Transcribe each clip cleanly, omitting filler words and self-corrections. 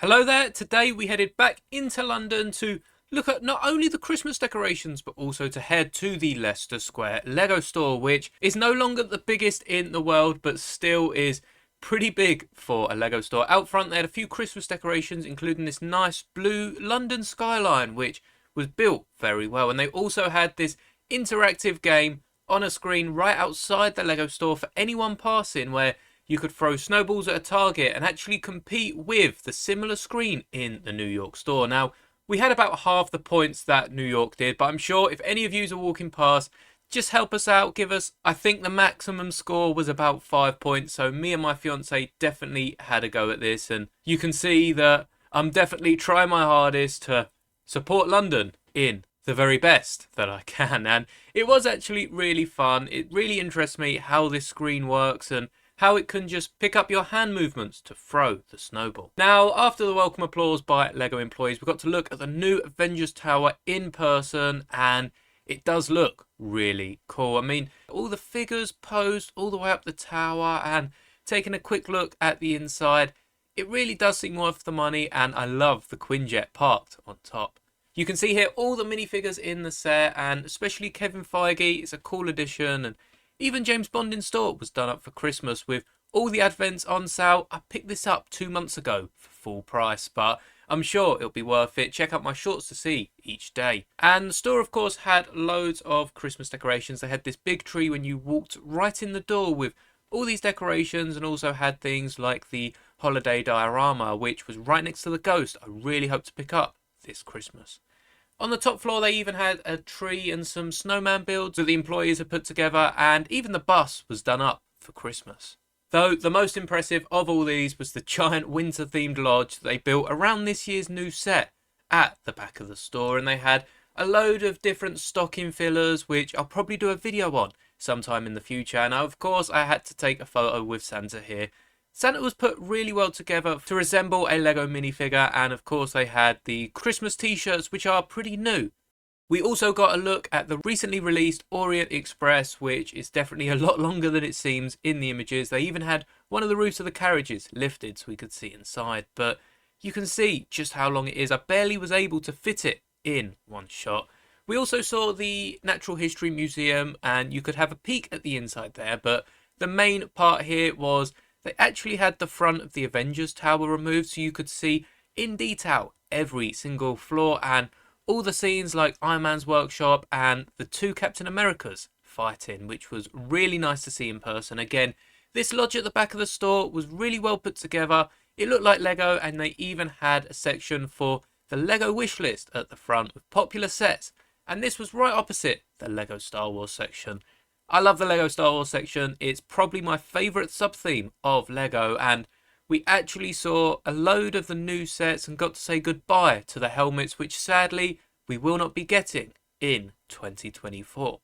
Hello there, today we headed back into London to look at not only the Christmas decorations but also to head to the Leicester Square Lego store, which is no longer the biggest in the world but still is pretty big for a Lego store. Out front they had a few Christmas decorations including this nice blue London skyline which was built very well, and they also had this interactive game on a screen right outside the Lego store for anyone passing, where you could throw snowballs at a target and actually compete with the similar screen in the New York store. Now, we had about half the points that New York did, but I'm sure if any of you are walking past, just help us out, give us, I think the maximum score was about 5 points, so me and my fiance definitely had a go at this, and you can see that I'm definitely trying my hardest to support London in the very best that I can, and it was actually really fun. It really interests me how this screen works and how it can just pick up your hand movements to throw the snowball. Now, after the welcome applause by LEGO employees, we got to look at the new Avengers Tower in person, and it does look really cool. I mean, all the figures posed all the way up the tower, and taking a quick look at the inside, it really does seem worth the money, and I love the Quinjet parked on top. You can see here all the minifigures in the set, and especially Kevin Feige. It's a cool addition, and even James Bond in store was done up for Christmas with all the advents on sale. I picked this up 2 months ago for full price, but I'm sure it'll be worth it. Check out my shorts to see each day. And the store, of course, had loads of Christmas decorations. They had this big tree when you walked right in the door with all these decorations, and also had things like the holiday diorama, which was right next to the ghost. I really hope to pick up this Christmas. On the top floor, they even had a tree and some snowman builds that the employees had put together, and even the bus was done up for Christmas. Though the most impressive of all these was the giant winter-themed lodge that they built around this year's new set at the back of the store, and they had a load of different stocking fillers, which I'll probably do a video on sometime in the future. Now, of course, I had to take a photo with Santa here. Santa was put really well together to resemble a Lego minifigure, and of course they had the Christmas t-shirts, which are pretty new. We also got a look at the recently released Orient Express, which is definitely a lot longer than it seems in the images. They even had one of the roofs of the carriages lifted so we could see inside, but you can see just how long it is. I barely was able to fit it in one shot. We also saw the Natural History Museum, and you could have a peek at the inside there, but the main part here was they actually had the front of the Avengers Tower removed, so you could see in detail every single floor and all the scenes like Iron Man's workshop and the two Captain Americas fighting, which was really nice to see in person. Again, this lodge at the back of the store was really well put together. It looked like Lego, and they even had a section for the Lego wish list at the front with popular sets, and this was right opposite the Lego Star Wars section. I love the Lego Star Wars section. It's probably my favourite sub-theme of Lego, and we actually saw a load of the new sets and got to say goodbye to the helmets, which sadly we will not be getting in 2024.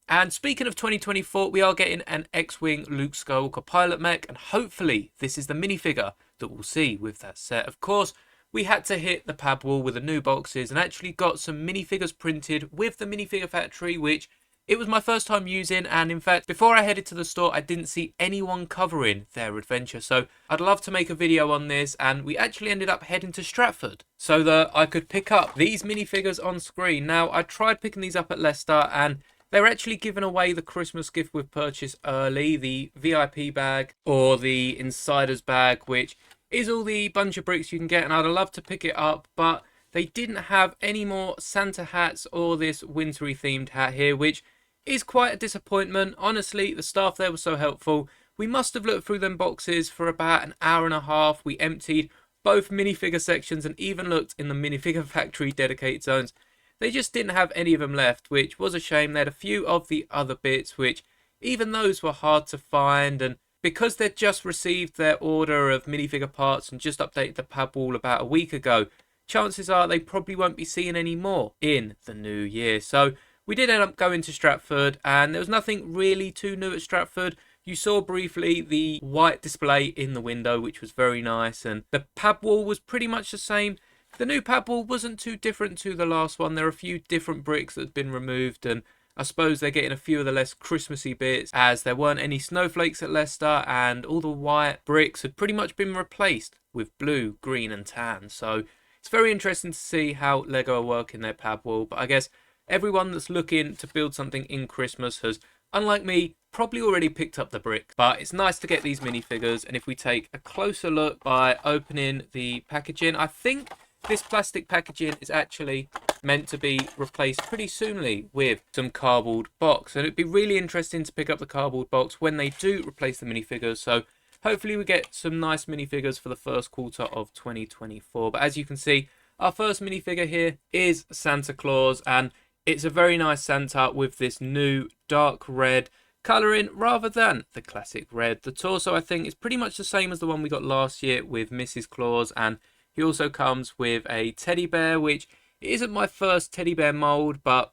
And speaking of 2024, we are getting an X-Wing Luke Skywalker pilot mech, and hopefully this is the minifigure that we'll see with that set. Of course, we had to hit the PAB wall with the new boxes and actually got some minifigures printed with the minifigure factory, which it was my first time using. And in fact, before I headed to the store, I didn't see anyone covering their adventure. So I'd love to make a video on this, and we actually ended up heading to Stratford so that I could pick up these minifigures on screen. Now, I tried picking these up at Leicester, and they were actually giving away the Christmas gift with purchase early, the VIP bag or the insider's bag, which is all the bunch of bricks you can get, and I'd love to pick it up, but they didn't have any more Santa hats or this wintry themed hat here, which is quite a disappointment. Honestly, the staff there was so helpful. We must have looked through them boxes for about an hour and a half. We emptied both minifigure sections and even looked in the minifigure factory dedicated zones. They just didn't have any of them left, which was a shame. They had a few of the other bits, which even those were hard to find, and because they'd just received their order of minifigure parts and just updated the PAB wall about a week ago, chances are they probably won't be seeing any more in the new year. So we did end up going to Stratford, and there was nothing really too new at Stratford. You saw briefly the white display in the window, which was very nice, and the PAB wall was pretty much the same. The new PAB wall wasn't too different to the last one. There are a few different bricks that had been removed, and I suppose they're getting a few of the less Christmassy bits as there weren't any snowflakes at Leicester and all the white bricks had pretty much been replaced with blue, green and tan. So it's very interesting to see how LEGO are working their PAB wall. But I guess everyone that's looking to build something in Christmas has, unlike me, probably already picked up the brick. But it's nice to get these minifigures, and if we take a closer look by opening the packaging, I think this plastic packaging is actually meant to be replaced pretty soonly with some cardboard box, and it'd be really interesting to pick up the cardboard box when they do replace the minifigures. So hopefully we get some nice minifigures for the first quarter of 2024. But as you can see, our first minifigure here is Santa Claus, and it's a very nice Santa with this new dark red colouring rather than the classic red. The torso, I think, is pretty much the same as the one we got last year with Mrs. Claus, and he also comes with a teddy bear, which isn't my first teddy bear mould, but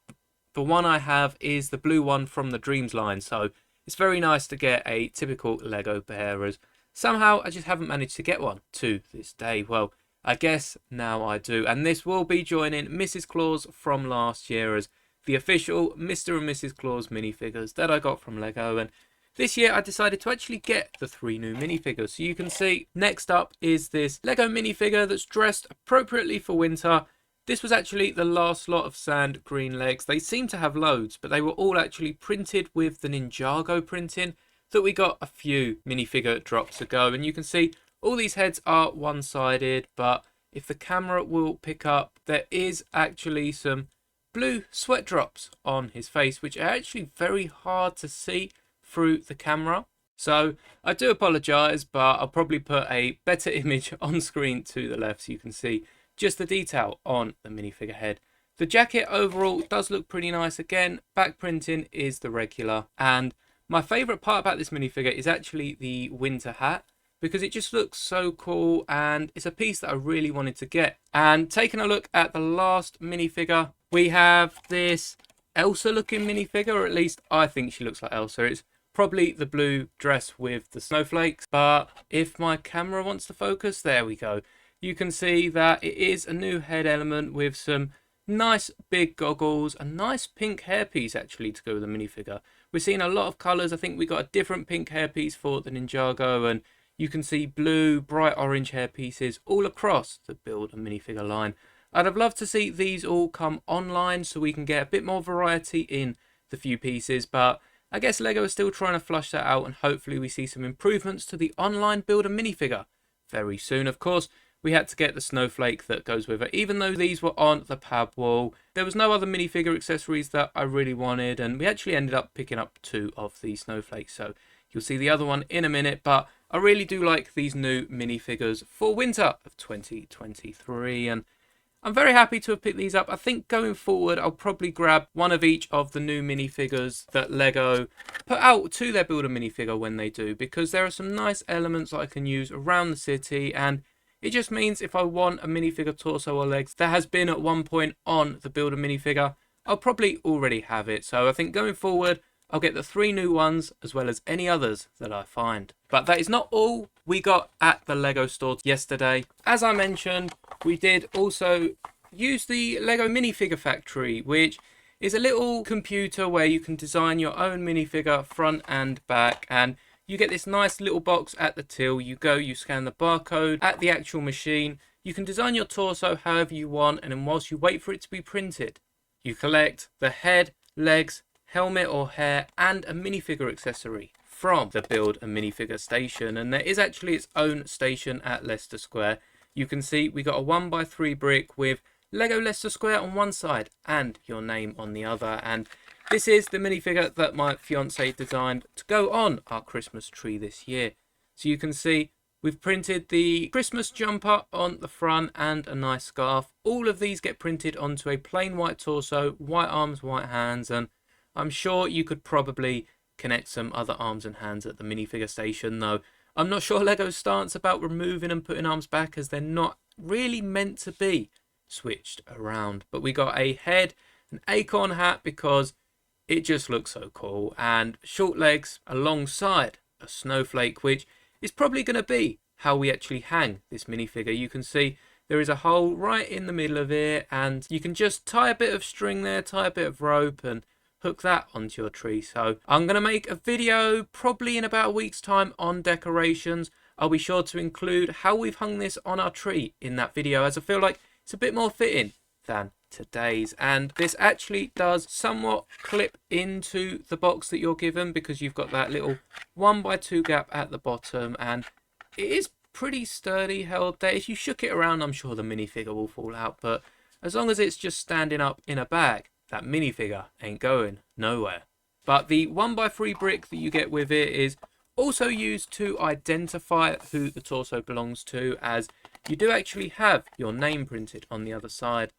the one I have is the blue one from the Dreams line. So it's very nice to get a typical Lego bear, as somehow I just haven't managed to get one to this day. Well, I guess now I do. And this will be joining Mrs. Claus from last year as the official Mr. and Mrs. Claus minifigures that I got from Lego. And this year I decided to actually get the 3 new minifigures. So you can see next up is this Lego minifigure that's dressed appropriately for winter. This was actually the last lot of sand green legs. They seem to have loads, but they were all actually printed with the Ninjago printing that we got a few minifigure drops ago. And you can see all these heads are one-sided, but if the camera will pick up, there is actually some blue sweat drops on his face, which are actually very hard to see through the camera. So I do apologise, but I'll probably put a better image on screen to the left so you can see just the detail on the minifigure head. The jacket overall does look pretty nice. Again, back printing is the regular. And my favourite part about this minifigure is actually the winter hat, because it just looks so cool and it's a piece that I really wanted to get. And taking a look at the last minifigure, we have this Elsa looking minifigure, or at least I think she looks like Elsa. It's probably the blue dress with the snowflakes, but if my camera wants to focus, there we go. You can see that it is a new head element with some nice big goggles, a nice pink hairpiece actually to go with the minifigure. We're seeing a lot of colours. I think we got a different pink hairpiece for the Ninjago, and you can see blue, bright orange hairpieces all across the Build a Minifigure line. I'd have loved to see these all come online so we can get a bit more variety in the few pieces, but I guess Lego is still trying to flush that out, and hopefully we see some improvements to the online Build a Minifigure very soon. Of course, we had to get the snowflake that goes with it. Even though these were on the PAB wall, there was no other minifigure accessories that I really wanted, and we actually ended up picking up 2 of these snowflakes. So you'll see the other one in a minute, but I really do like these new minifigures for winter of 2023, and I'm very happy to have picked these up. I think going forward, I'll probably grab one of each of the new minifigures that Lego put out to their Build a Minifigure when they do, because there are some nice elements that I can use around the city, and it just means if I want a minifigure torso or legs that has been at one point on the Build a Minifigure, I'll probably already have it. So I think going forward, I'll get the 3 new ones as well as any others that I find. But that is not all we got at the Lego store yesterday. As I mentioned, we did also use the Lego Minifigure Factory, which is a little computer where you can design your own minifigure front and back, and you get this nice little box at the till. You go, you scan the barcode at the actual machine. You can design your torso however you want, and then whilst you wait for it to be printed, you collect the head, legs, helmet or hair, and a minifigure accessory from the Build a Minifigure station. And there is actually its own station at Leicester Square. You can see we got a 1x3 brick with Lego Leicester Square on one side and your name on the other. And this is the minifigure that my fiance designed to go on our Christmas tree this year. So you can see we've printed the Christmas jumper on the front and a nice scarf. All of these get printed onto a plain white torso, white arms, white hands, and I'm sure you could probably connect some other arms and hands at the minifigure station, though I'm not sure Lego's stance about removing and putting arms back, as they're not really meant to be switched around. But we got a head, an acorn hat, because it just looks so cool, and short legs alongside a snowflake, which is probably going to be how we actually hang this minifigure. You can see there is a hole right in the middle of it, and you can just tie a bit of string there, tie a bit of rope, and hook that onto your tree. So I'm going to make a video probably in about a week's time on decorations. I'll be sure to include how we've hung this on our tree in that video, as I feel like it's a bit more fitting than today's. And this actually does somewhat clip into the box that you're given, because you've got that little 1x2 gap at the bottom, and it is pretty sturdy held there. If you shook it around, I'm sure the minifigure will fall out, but as long as it's just standing up in a bag, that minifigure ain't going nowhere. But the 1x3 brick that you get with it is also used to identify who the torso belongs to, as you do actually have your name printed on the other side.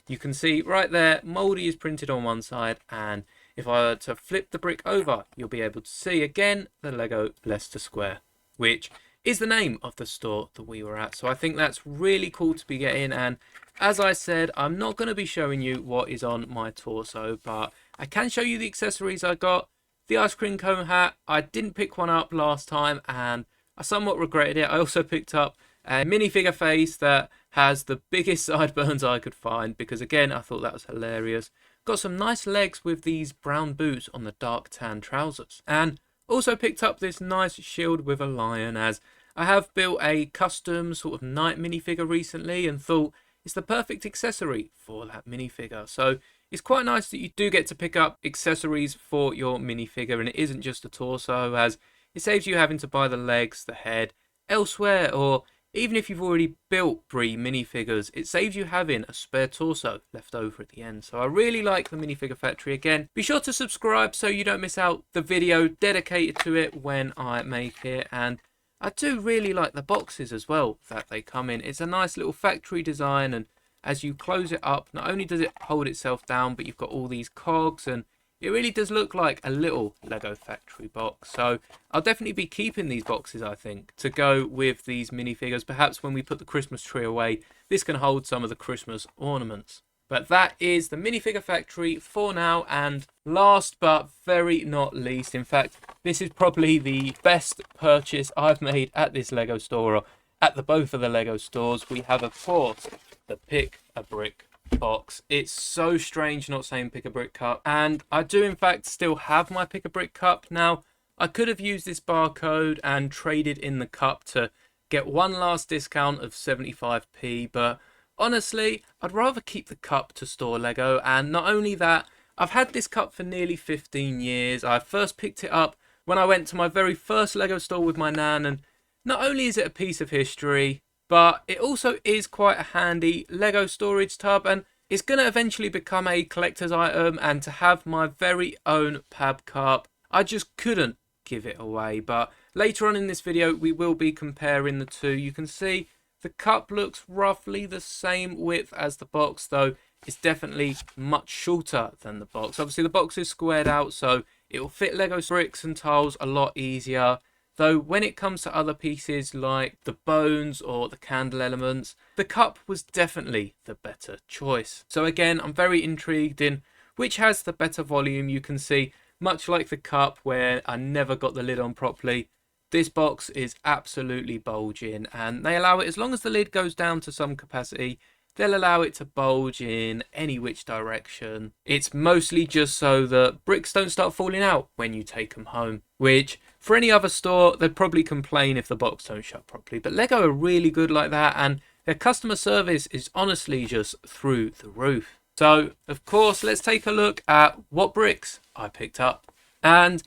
You can see right there, Mouldy is printed on one side, and if I were to flip the brick over, you'll be able to see again the Lego Leicester Square, which is the name of the store that we were at. So I think that's really cool to be getting. And as I said, I'm not going to be showing you what is on my torso, but I can show you the accessories I got. The ice cream cone hat, I didn't pick one up last time and I somewhat regretted it. I also picked up a minifigure face that has the biggest sideburns I could find, because again, I thought that was hilarious. Got some nice legs with these brown boots on the dark tan trousers. And also picked up this nice shield with a lion, as I have built a custom sort of knight minifigure recently and thought it's the perfect accessory for that minifigure. So it's quite nice that you do get to pick up accessories for your minifigure, and it isn't just the torso, as it saves you having to buy the legs, the head elsewhere, or even if you've already built 3 minifigures, it saves you having a spare torso left over at the end. So I really like the minifigure factory. Again, be sure to subscribe so you don't miss out the video dedicated to it when I make it. And I do really like the boxes as well that they come in. It's a nice little factory design, and as you close it up, not only does it hold itself down, but you've got all these cogs, and it really does look like a little Lego factory box. So I'll definitely be keeping these boxes, I think, to go with these minifigures. Perhaps when we put the Christmas tree away, this can hold some of the Christmas ornaments. But that is the minifigure factory for now. And last but very not least, in fact, this is probably the best purchase I've made at this Lego store, or at both of the Lego stores. We have, of course, the Pick a Brick box. It's so strange not saying Pick a Brick cup, and I do in fact still have my Pick a Brick cup. Now, I could have used this barcode and traded in the cup to get one last discount of 75p, but honestly, I'd rather keep the cup to store Lego. And not only that, I've had this cup for nearly 15 years. I first picked it up when I went to my very first Lego store with my nan, and not only is it a piece of history, but it also is quite a handy Lego storage tub, and it's going to eventually become a collector's item. And to have my very own PAB cup, I just couldn't give it away. But later on in this video, we will be comparing the two. You can see the cup looks roughly the same width as the box, though it's definitely much shorter than the box. Obviously, the box is squared out, so it will fit Lego bricks and tiles a lot easier. Though when it comes to other pieces like the bones or the candle elements, the cup was definitely the better choice. So again, I'm very intrigued in which has the better volume. You can see, much like the cup where I never got the lid on properly, this box is absolutely bulging, and they allow it, as long as the lid goes down to some capacity, they'll allow it to bulge in any which direction. It's mostly just so that bricks don't start falling out when you take them home, which for any other store, they'd probably complain if the box don't shut properly. But Lego are really good like that, and their customer service is honestly just through the roof. So, of course, let's take a look at what bricks I picked up. And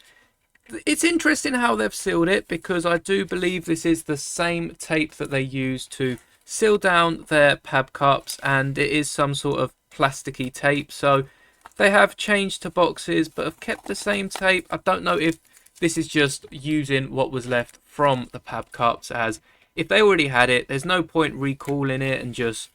it's interesting how they've sealed it, because I do believe this is the same tape that they use to seal down their PAB cups, and it is some sort of plasticky tape. So they have changed to boxes but have kept the same tape. I don't know if this is just using what was left from the PAB cups, as if they already had it, there's no point recalling it and just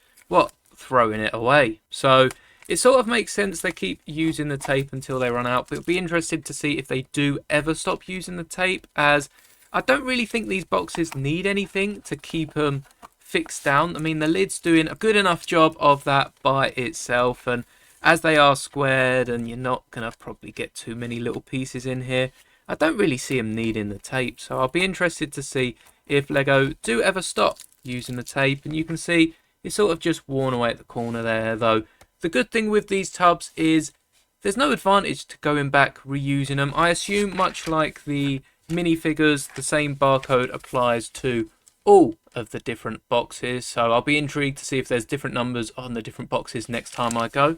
throwing it away. So it sort of makes sense they keep using the tape until they run out. But it'll be interesting to see if they do ever stop using the tape, as I don't really think these boxes need anything to keep them fixed down. I mean, the lid's doing a good enough job of that by itself, and as they are squared and you're not going to probably get too many little pieces in here, I don't really see them needing the tape. So I'll be interested to see if Lego do ever stop using the tape. And you can see it's sort of just worn away at the corner there, though. The good thing with these tubs is there's no advantage to going back reusing them. I assume much like the minifigures, the same barcode applies to all of the different boxes. So I'll be intrigued to see if there's different numbers on the different boxes next time I go.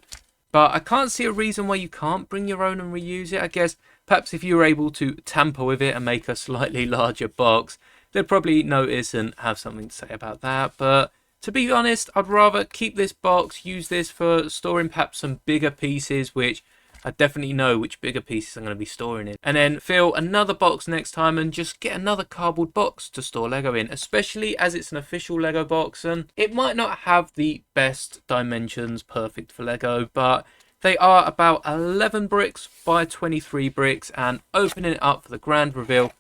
But I can't see a reason why you can't bring your own and reuse it. I guess perhaps if you were able to tamper with it and make a slightly larger box, they'd probably notice and have something to say about that. But to be honest, I'd rather keep this box, use this for storing perhaps some bigger pieces, which I definitely know which bigger pieces I'm going to be storing in. And then fill another box next time and just get another cardboard box to store Lego in, especially as it's an official Lego box. And it might not have the best dimensions perfect for Lego, but they are about 11 bricks by 23 bricks. And opening it up for the grand reveal,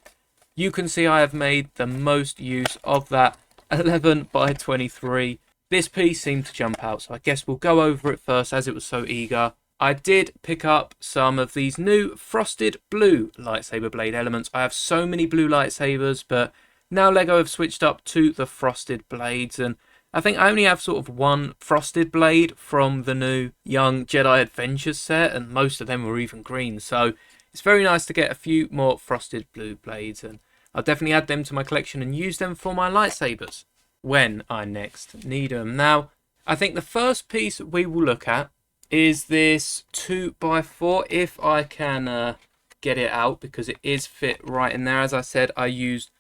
you can see I have made the most use of that 11 by 23. This piece seemed to jump out, so I guess we'll go over it first as it was so eager. I did pick up some of these new frosted blue lightsaber blade elements. I have so many blue lightsabers, but now Lego have switched up to the frosted blades, and I think I only have sort of one frosted blade from the new Young Jedi Adventures set, and most of them were even green, so it's very nice to get a few more frosted blue blades, and I'll definitely add them to my collection and use them for my lightsabers when I next need them. Now, I think the first piece we will look at is this 2x4, if I can get it out, because it is fit right in there. As I said, I used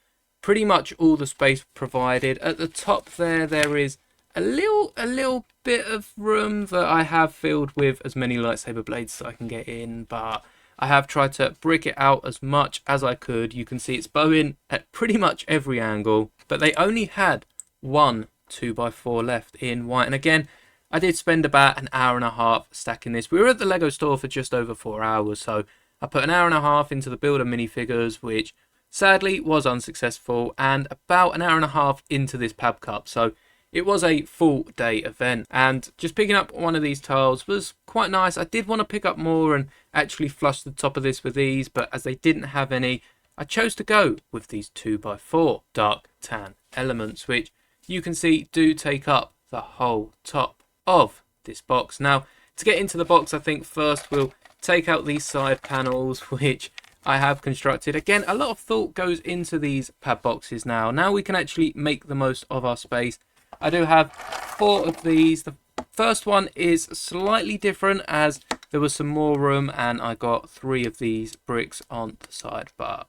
pretty much all the space provided. At the top there is a little bit of room that I have filled with as many lightsaber blades as I can get in, but I have tried to brick it out as much as I could. You can see it's bowing at pretty much every angle, but they only had one 2x4 left in white. And again, I did spend about an hour and a half stacking this. We were at the Lego store for just over 4 hours, so I put an hour and a half into the build of minifigures, which sadly was unsuccessful, and about an hour and a half into this PAB Cup. So it was a full day event, and just picking up one of these tiles was quite nice. I did want to pick up more and actually flush the top of this with these, but as they didn't have any, I chose to go with these 2x4 dark tan elements, which you can see do take up the whole top of this box. Now, to get into the box, I think first we'll take out these side panels, which I have constructed. Again, a lot of thought goes into these PAB boxes now. Now we can actually make the most of our space. I do have 4 of these. The first one is slightly different as there was some more room and I got 3 of these bricks on the side, but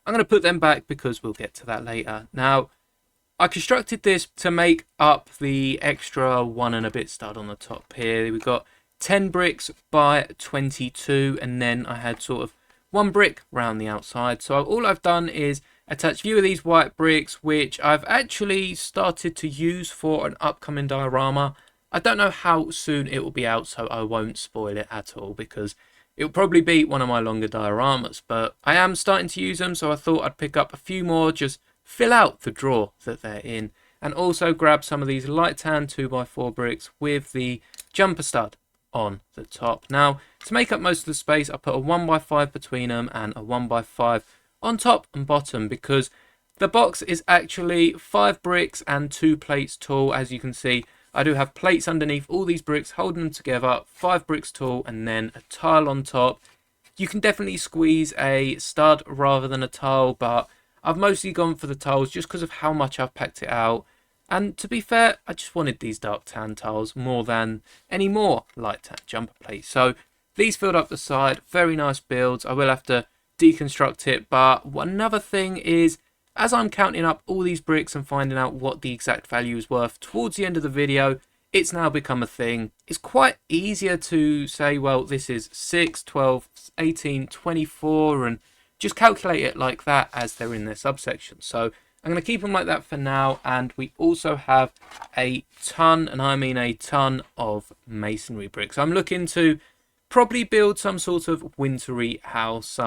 I'm going to put them back because we'll get to that later. Now, I constructed this to make up the extra 1 and a bit stud on the top here. We've got 10 bricks by 22, and then I had sort of 1 brick round the outside. So all I've done is attach a few of these white bricks, which I've actually started to use for an upcoming diorama. I don't know how soon it will be out, so I won't spoil it at all because it'll probably be one of my longer dioramas, but I am starting to use them, so I thought I'd pick up a few more, just fill out the drawer that they're in, and also grab some of these light tan 2x4 bricks with the jumper stud on the top. Now, to make up most of the space, I put a 1x5 between them and a 1x5 on top and bottom, because the box is actually 5 bricks and 2 plates tall. As you can see, I do have plates underneath all these bricks holding them together, 5 bricks tall, and then a tile on top. You can definitely squeeze a stud rather than a tile, but I've mostly gone for the tiles just because of how much I've packed it out. And to be fair, I just wanted these dark tan tiles more than any more light tan jumper plates. So these filled up the side, very nice builds. I will have to deconstruct it, but another thing is, as I'm counting up all these bricks and finding out what the exact value is worth towards the end of the video, it's now become a thing. It's quite easier to say, well, this is 6, 12, 18, 24, and just calculate it like that as they're in their subsection. So I'm going to keep them like that for now. And we also have a ton, and I mean a ton, of masonry bricks. I'm looking to probably build some sort of wintry house,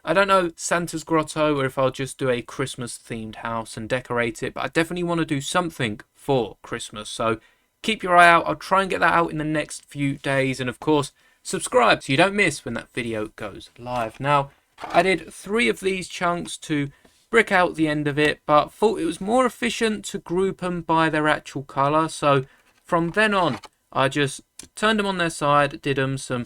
I don't know, Santa's grotto, or if I'll just do a Christmas themed house and decorate it, but I definitely want to do something for Christmas. So keep your eye out. I'll try and get that out in the next few days, and of course subscribe so you don't miss when that video goes live. Now, I did 3 of these chunks to brick out the end of it, but thought it was more efficient to group them by their actual colour. So from then on, I just turned them on their side, did them some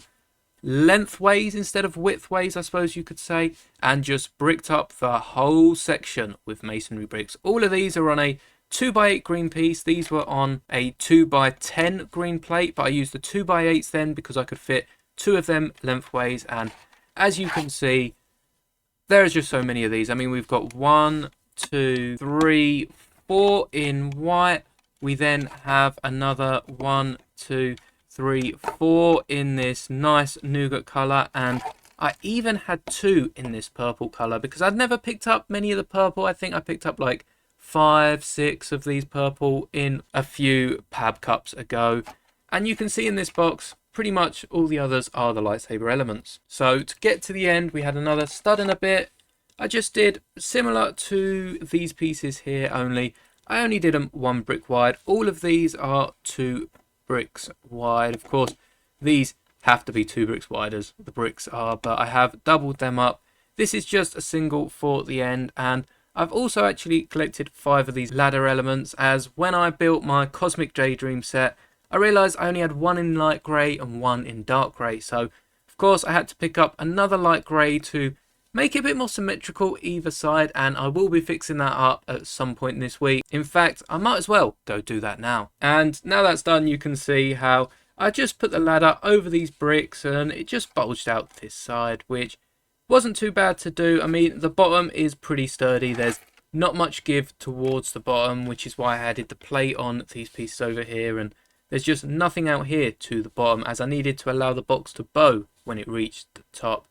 lengthways instead of widthways, I suppose you could say, and just bricked up the whole section with masonry bricks. All of these are on a 2x8 green piece. These were on a 2x10 green plate, but I used the 2x8s then because I could fit 2 of them lengthways. And as you can see, there's just so many of these. I mean, we've got 1, 2, 3, 4 in white. We then have another 1, 2, 3, 4 in this nice nougat colour, and I even had 2 in this purple colour because I'd never picked up many of the purple. I think I picked up like 5, 6 of these purple in a few PAB cups ago. And you can see in this box, pretty much all the others are the lightsaber elements. So to get to the end, we had another stud and a bit. I just did similar to these pieces here, only I only did them 1 brick wide. All of these are 2 bricks wide. Of course, these have to be 2 bricks wide as the bricks are, but I have doubled them up. This is just a single for the end, and I've also actually collected 5 of these ladder elements, as when I built my Cosmic Daydream set, I realised I only had 1 in light grey and 1 in dark grey. So, of course, I had to pick up another light grey to make it a bit more symmetrical either side, and I will be fixing that up at some point this week. In fact, I might as well go do that now. And now that's done, you can see how I just put the ladder over these bricks and it just bulged out this side, which wasn't too bad to do. I mean, the bottom is pretty sturdy. There's not much give towards the bottom, which is why I added the plate on these pieces over here, and there's just nothing out here to the bottom, as I needed to allow the box to bow when it reached the top.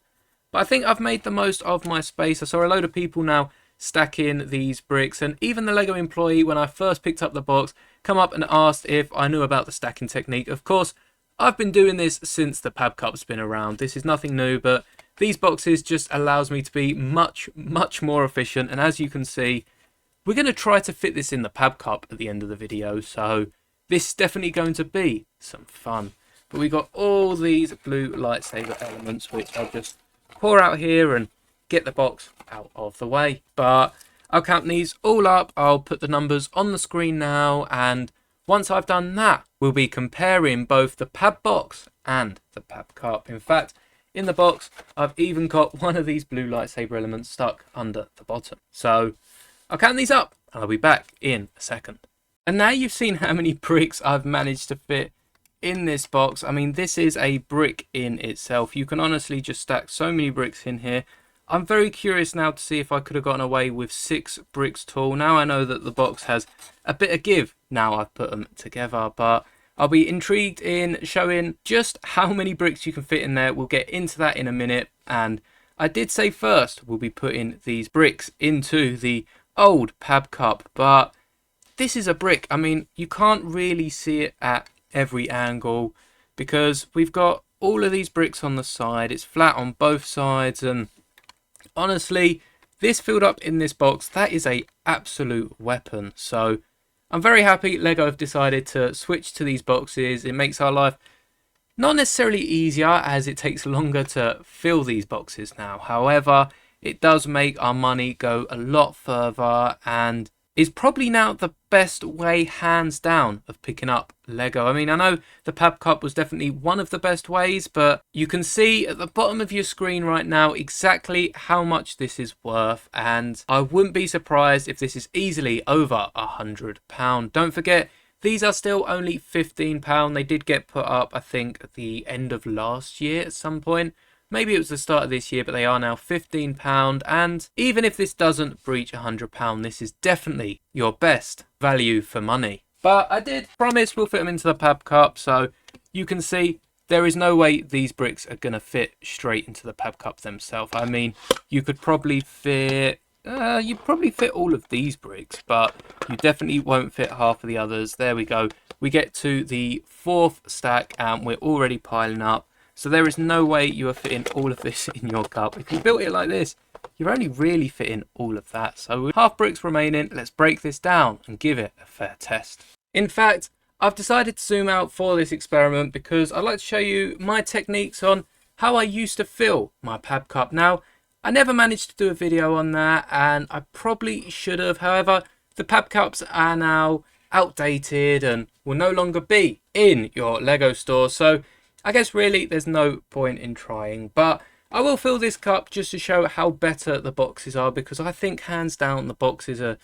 But I think I've made the most of my space. I saw a load of people now stacking these bricks, and even the Lego employee, when I first picked up the box, come up and asked if I knew about the stacking technique. Of course, I've been doing this since the PAB Cup's been around. This is nothing new, but these boxes just allows me to be much more efficient. And as you can see, we're going to try to fit this in the PAB Cup at the end of the video, so this is definitely going to be some fun. But we got all these blue lightsaber elements, which I'll just pour out here and get the box out of the way. But I'll count these all up. I'll put the numbers on the screen now, and once I've done that, we'll be comparing both the PAB box and the PAB cup. In fact, in the box, I've even got one of these blue lightsaber elements stuck under the bottom. So I'll count these up and I'll be back in a second. And now you've seen how many bricks I've managed to fit in this box. I mean, this is a brick in itself. You can honestly just stack so many bricks in here. I'm very curious now to see if I could have gotten away with 6 bricks tall. Now I know that the box has a bit of give now I've put them together, but I'll be intrigued in showing just how many bricks you can fit in there. We'll get into that in a minute. And I did say first we'll be putting these bricks into the old PAB cup, but this is a brick. I mean, you can't really see it at every angle because we've got all of these bricks on the side. It's flat on both sides, and honestly, this filled up in this box, that is a absolute weapon. So I'm very happy Lego have decided to switch to these boxes. It makes our life not necessarily easier, as it takes longer to fill these boxes now. However, it does make our money go a lot further, and is probably now the best way, hands down, of picking up Lego. I mean, I know the PAB Cup was definitely one of the best ways, but you can see at the bottom of your screen right now exactly how much this is worth, and I wouldn't be surprised if this is easily over £100. Don't forget, these are still only £15. They did get put up, I think, at the end of last year at some point. Maybe it was the start of this year, but they are now £15. And even if this doesn't breach £100, this is definitely your best value for money. But I did promise we'll fit them into the PAB Cup, so you can see there is no way these bricks are going to fit straight into the PAB Cup themselves. I mean, you could probably fit you'd probably fit all of these bricks, but you definitely won't fit half of the others. There we go. We get to the 4th stack and we're already piling up. So there is no way you are fitting all of this in your cup. If you built it like this, you're only really fitting all of that. So with half bricks remaining, let's break this down and give it a fair test. In fact, I've decided to zoom out for this experiment because I'd like to show you my techniques on how I used to fill my PAB cup. Now, I never managed to do a video on that, and I probably should have. However, the PAB cups are now outdated and will no longer be in your Lego store. So I guess really there's no point in trying, but I will fill this cup just to show how better the boxes are, because I think hands down the boxes are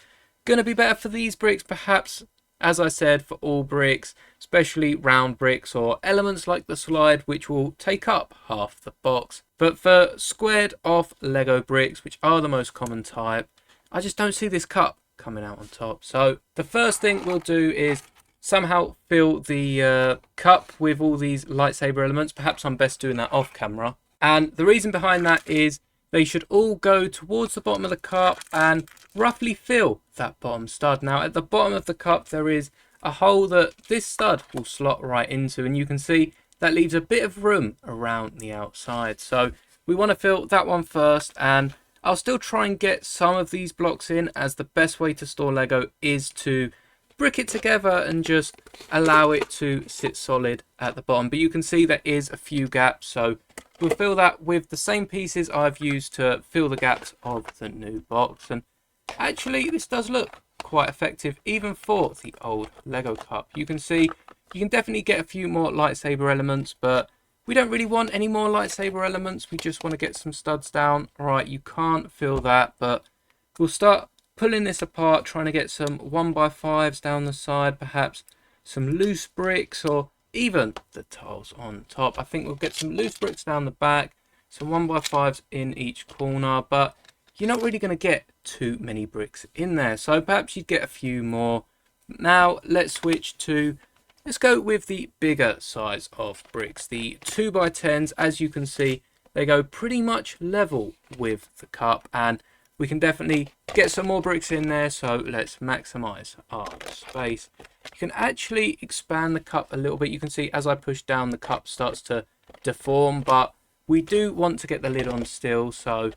going to be better for these bricks, perhaps, as I said, for all bricks, especially round bricks or elements like the slide, which will take up half the box. But for squared off Lego bricks, which are the most common type, I just don't see this cup coming out on top. So the first thing we'll do is somehow fill the cup with all these lightsaber elements. Perhaps I'm best doing that off camera. And the reason behind that is they should all go towards the bottom of the cup and roughly fill that bottom stud. Now at the bottom of the cup there is a hole that this stud will slot right into, and you can see that leaves a bit of room around the outside. So we want to fill that one first, and I'll still try and get some of these blocks in, as the best way to store Lego is to brick it together and just allow it to sit solid at the bottom. But you can see there is a few gaps, so we'll fill that with the same pieces I've used to fill the gaps of the new box. And actually this does look quite effective even for the old Lego cup. You can see you can definitely get a few more lightsaber elements, but we don't really want any more lightsaber elements. We just want to get some studs down. Right, you can't fill that, but we'll start pulling this apart, trying to get some 1x5s down the side, perhaps some loose bricks, or even the tiles on top. I think we'll get some loose bricks down the back, some 1x5s in each corner, but you're not really going to get too many bricks in there, so perhaps you'd get a few more. Now let's switch to, let's go with the bigger size of bricks, the 2x10s. As you can see, they go pretty much level with the cup, and we can definitely get some more bricks in there, so let's maximize our space. You can actually expand the cup a little bit. You can see as I push down, the cup starts to deform, but we do want to get the lid on still, so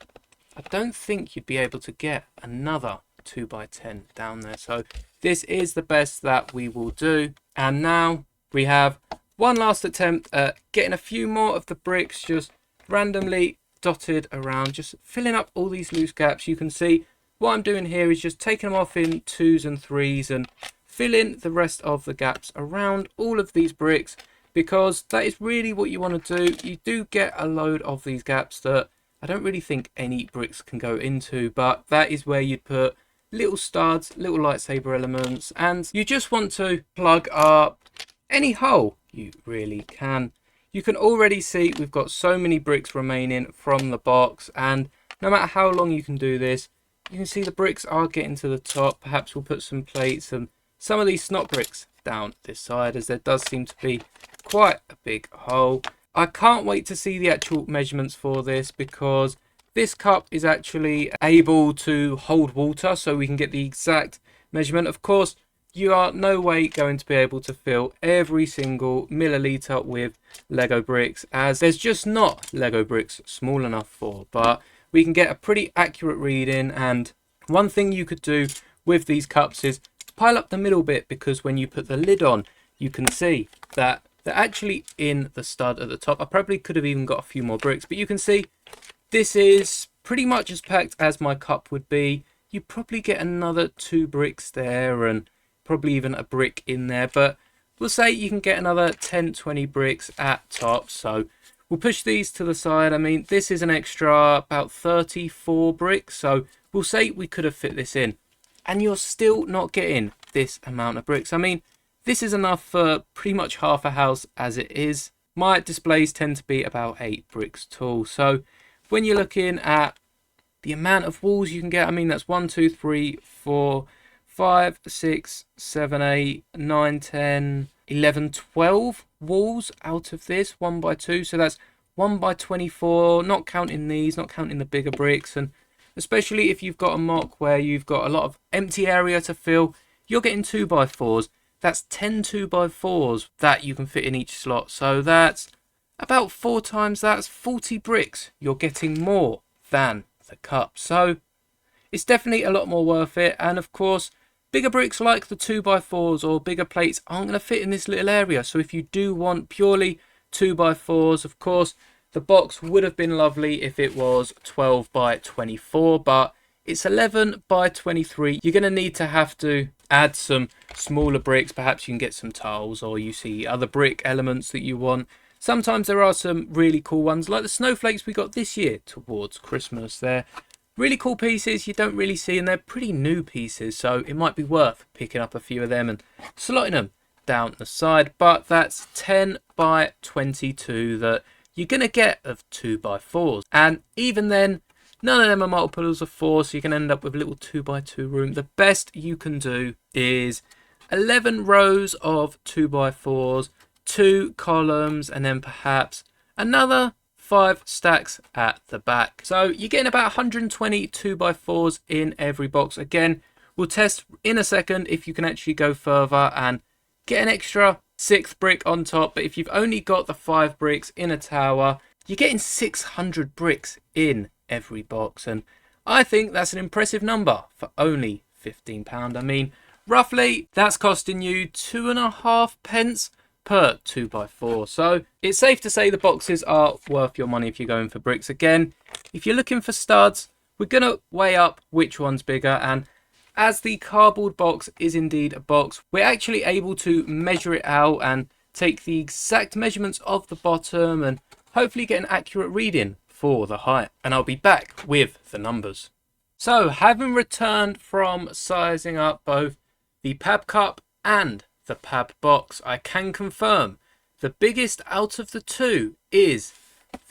I don't think you'd be able to get another 2x10 down there. So this is the best that we will do. And now we have one last attempt at getting a few more of the bricks just randomly dotted around, just filling up all these loose gaps. You can see what I'm doing here is just taking them off in 2s and 3s and fill in the rest of the gaps around all of these bricks, because that is really what you want to do. You do get a load of these gaps that I don't really think any bricks can go into, but that is where you'd put little studs, little lightsaber elements, and you just want to plug up any hole you really can. You can already see we've got so many bricks remaining from the box, and no matter how long you can do this, you can see the bricks are getting to the top. Perhaps we'll put some plates and some of these snot bricks down this side, as there does seem to be quite a big hole. I can't wait to see the actual measurements for this, because this cup is actually able to hold water, so we can get the exact measurement. Of course, you are no way going to be able to fill every single milliliter with Lego bricks, as there's just not Lego bricks small enough for, but we can get a pretty accurate reading. And one thing you could do with these cups is pile up the middle bit, because when you put the lid on, you can see that they're actually in the stud at the top. I probably could have even got a few more bricks, but you can see this is pretty much as packed as my cup would be. You probably get another 2 bricks there, and probably even a brick in there, but we'll say you can get another 10-20 bricks at top. So we'll push these to the side. I mean, this is an extra about 34 bricks, so we'll say we could have fit this in, and you're still not getting this amount of bricks. I mean, this is enough for pretty much half a house as it is. My displays tend to be about 8 bricks tall, so when you're looking at the amount of walls you can get, I mean, that's 1, 2, 3, 4, 5, 6, 7, 8, 9, 10, 11, 12 walls out of this 1x2. So that's 1x24, not counting these, not counting the bigger bricks. And especially if you've got a mock where you've got a lot of empty area to fill, you're getting 2x4s. That's 10 2x4s that you can fit in each slot. So that's about 4 times, that's 40 bricks. You're getting more than the cup. So it's definitely a lot more worth it. And of course, bigger bricks like the 2x4s or bigger plates aren't going to fit in this little area. So if you do want purely 2x4s, of course, the box would have been lovely if it was 12x24, but it's 11x23. You're going to have to add some smaller bricks. Perhaps you can get some tiles, or you see other brick elements that you want. sometimes there are some really cool ones, like the snowflakes we got this year towards Christmas. They're really cool pieces you don't really see, and they're pretty new pieces, so it might be worth picking up a few of them and slotting them down the side. But that's 10 by 22 that you're going to get of 2x4s, and even then, none of them are multiples of 4, so you can end up with a little 2x2 room. The best you can do is 11 rows of 2x4s, 2 columns, and then perhaps another 5 stacks at the back. So you're getting about 120 2x4s in every box. Again, we'll test in a second if you can actually go further and get an extra 6th brick on top. But if you've only got the 5 bricks in a tower, you're getting 600 bricks in every box, and I think that's an impressive number for only £15. I mean, roughly that's costing you 2.5 pence per 2x4, so it's safe to say the boxes are worth your money if you're going for bricks. Again, if you're looking for studs, we're gonna weigh up which one's bigger, and as the cardboard box is indeed a box, we're actually able to measure it out and take the exact measurements of the bottom and hopefully get an accurate reading for the height. And I'll be back with the numbers. So, having returned from sizing up both the PAB cup and the PAB box, I can confirm the biggest out of the two is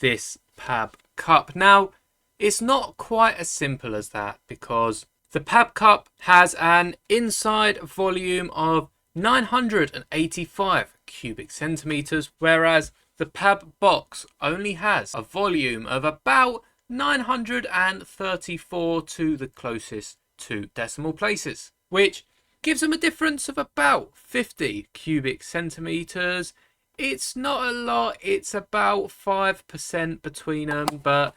this PAB cup. Now, it's not quite as simple as that, because the PAB cup has an inside volume of 985 cubic centimeters, whereas the PAB box only has a volume of about 934 to the closest 2 decimal places, which gives them a difference of about 50 cubic centimeters. It's not a lot, it's about 5% between them, but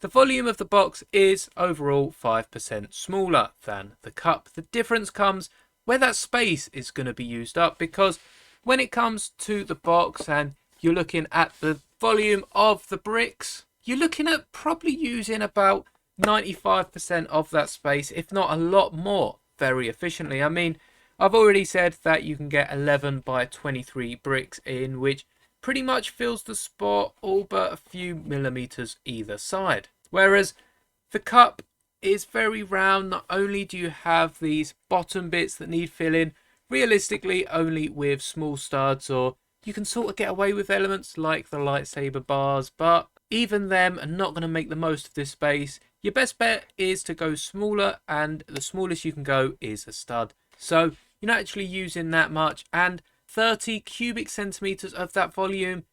the volume of the box is overall 5% smaller than the cup. The difference comes where that space is going to be used up, because when it comes to the box and you're looking at the volume of the bricks, you're looking at probably using about 95% of that space, if not a lot more, very efficiently. I mean, I've already said that you can get 11 by 23 bricks in, which pretty much fills the spot, all but a few millimeters either side. Whereas the cup is very round. Not only do you have these bottom bits that need filling, realistically only with small studs, or you can sort of get away with elements like the lightsaber bars, but even them are not going to make the most of this space. Your best bet is to go smaller, and the smallest you can go is a stud. So you're not actually using that much, and 30 cubic centimeters of that volume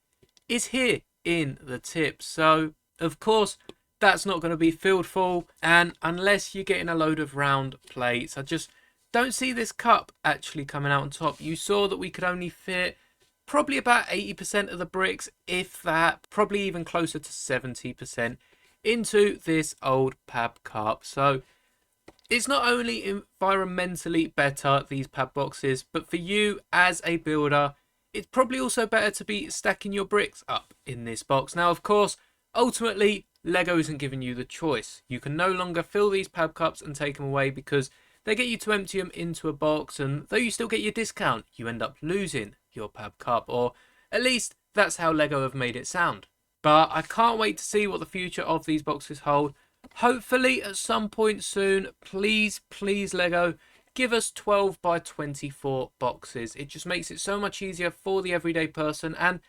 is here in the tip. So of course that's not going to be filled full, and unless you're getting a load of round plates, I just don't see this cup actually coming out on top. You saw that we could only fit probably about 80% of the bricks, if that, probably even closer to 70% into this old PAB cup. So it's not only environmentally better, these PAB boxes, but for you as a builder, it's probably also better to be stacking your bricks up in this box. Now, of course, ultimately, Lego isn't giving you the choice. You can no longer fill these PAB cups and take them away, because they get you to empty them into a box, and though you still get your discount, you end up losing your PAB cup, or at least that's how Lego have made it sound. But I can't wait to see what the future of these boxes hold. Hopefully at some point soon, please Lego, give us 12 by 24 boxes. It just makes it so much easier for the everyday person, and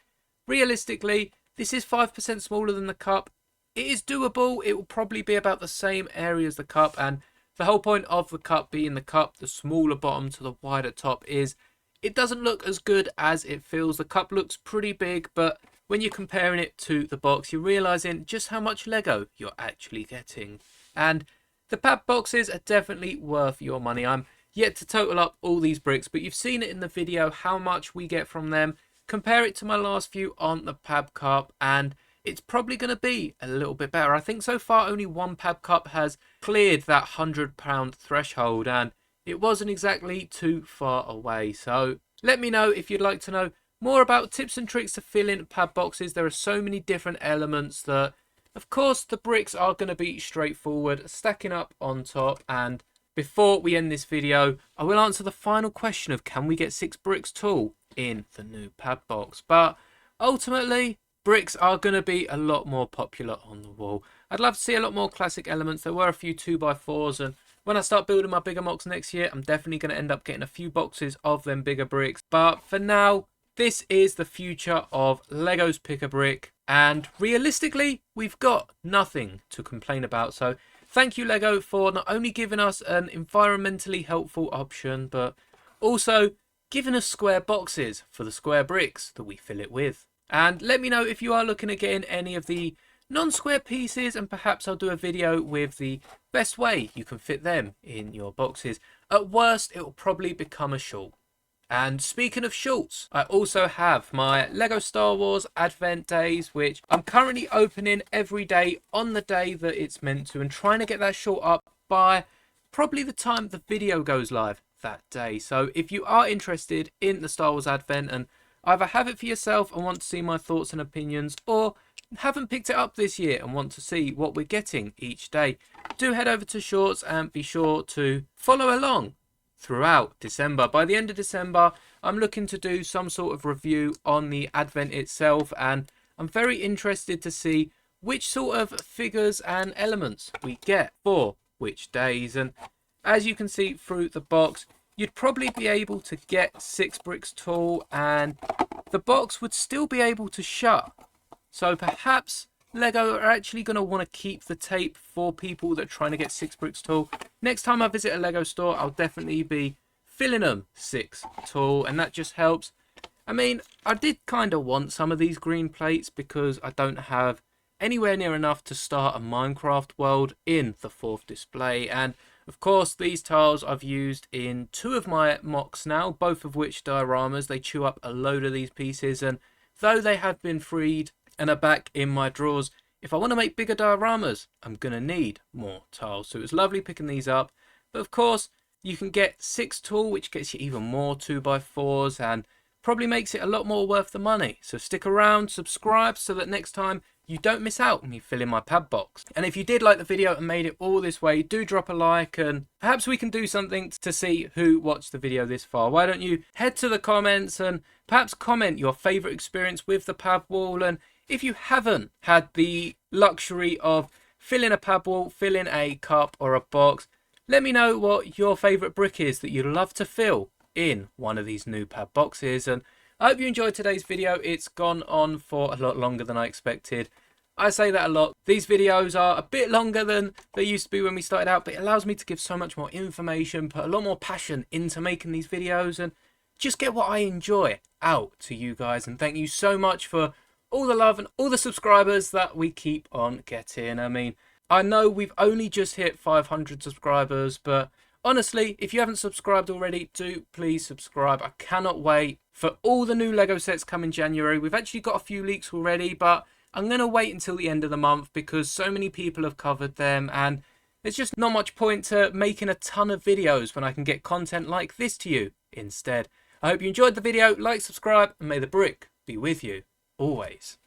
realistically, this is 5% smaller than the cup. It is doable. It will probably be about the same area as the cup, and the whole point of the cup being the cup, the smaller bottom to the wider top, is it doesn't look as good as it feels. The cup looks pretty big, but when you're comparing it to the box, you're realizing just how much Lego you're actually getting. And the PAB boxes are definitely worth your money. I'm yet to total up all these bricks, but you've seen it in the video how much we get from them. Compare it to my last few on the PAB cup, and it's probably going to be a little bit better. I think so far only one PAB cup has cleared that £100 threshold, and it wasn't exactly too far away. So let me know if you'd like to know more about tips and tricks to fill in PAB boxes. There are so many different elements that, of course, the bricks are going to be straightforward, stacking up on top. And before we end this video, I will answer the final question of, can we get 6 bricks tall in the new PAB box? But ultimately, bricks are going to be a lot more popular on the wall. I'd love to see a lot more classic elements. There were a few 2x4s, and when I start building my bigger mocks next year, I'm definitely going to end up getting a few boxes of them bigger bricks. But for now, this is the future of Lego's Pick-a-Brick, and realistically, we've got nothing to complain about. So thank you, Lego, for not only giving us an environmentally helpful option, but also giving us square boxes for the square bricks that we fill it with. And let me know if you are looking at getting any of the non-square pieces, and perhaps I'll do a video with the best way you can fit them in your boxes. At worst, it will probably become a short. And speaking of shorts, I also have my Lego Star Wars Advent Days, which I'm currently opening every day on the day that it's meant to, and trying to get that short up by probably the time the video goes live that day. So if you are interested in the Star Wars Advent and either have it for yourself and want to see my thoughts and opinions, or haven't picked it up this year and want to see what we're getting each day, do head over to Shorts and be sure to follow along throughout December. By the end of December, I'm looking to do some sort of review on the Advent itself, and I'm very interested to see which sort of figures and elements we get for which days. And as you can see through the box, you'd probably be able to get 6 bricks tall, and the box would still be able to shut. So perhaps Lego are actually going to want to keep the tape for people that are trying to get 6 bricks tall. Next time I visit a Lego store, I'll definitely be filling them 6 tall, and that just helps. I mean, I did kind of want some of these green plates because I don't have anywhere near enough to start a Minecraft world in the 4th display. And of course, these tiles I've used in 2 of my mocks now, both of which dioramas. They chew up a load of these pieces, and though they have been freed and are back in my drawers, if I want to make bigger dioramas, I'm going to need more tiles. So it was lovely picking these up. But of course, you can get 6 tall, which gets you even more 2x4s and probably makes it a lot more worth the money. So stick around, subscribe, so that next time you don't miss out when you fill in my PAB box. And if you did like the video and made it all this way, do drop a like, and perhaps we can do something to see who watched the video this far. Why don't you head to the comments and perhaps comment your favourite experience with the PAB wall. And if you haven't had the luxury of filling a PAB wall, filling a cup or a box, let me know what your favourite brick is that you'd love to fill in one of these new PAB boxes. And I hope you enjoyed today's video. It's gone on for a lot longer than I expected. I say that a lot. These videos are a bit longer than they used to be when we started out, but it allows me to give so much more information, put a lot more passion into making these videos, and just get what I enjoy out to you guys. And thank you so much for all the love and all the subscribers that we keep on getting. I mean, I know we've only just hit 500 subscribers, but honestly, if you haven't subscribed already, do please subscribe. I cannot wait for all the new Lego sets come in January. We've actually got a few leaks already, but I'm going to wait until the end of the month because so many people have covered them, and there's just not much point to making a ton of videos when I can get content like this to you instead. I hope you enjoyed the video. Like, subscribe, and may the brick be with you always.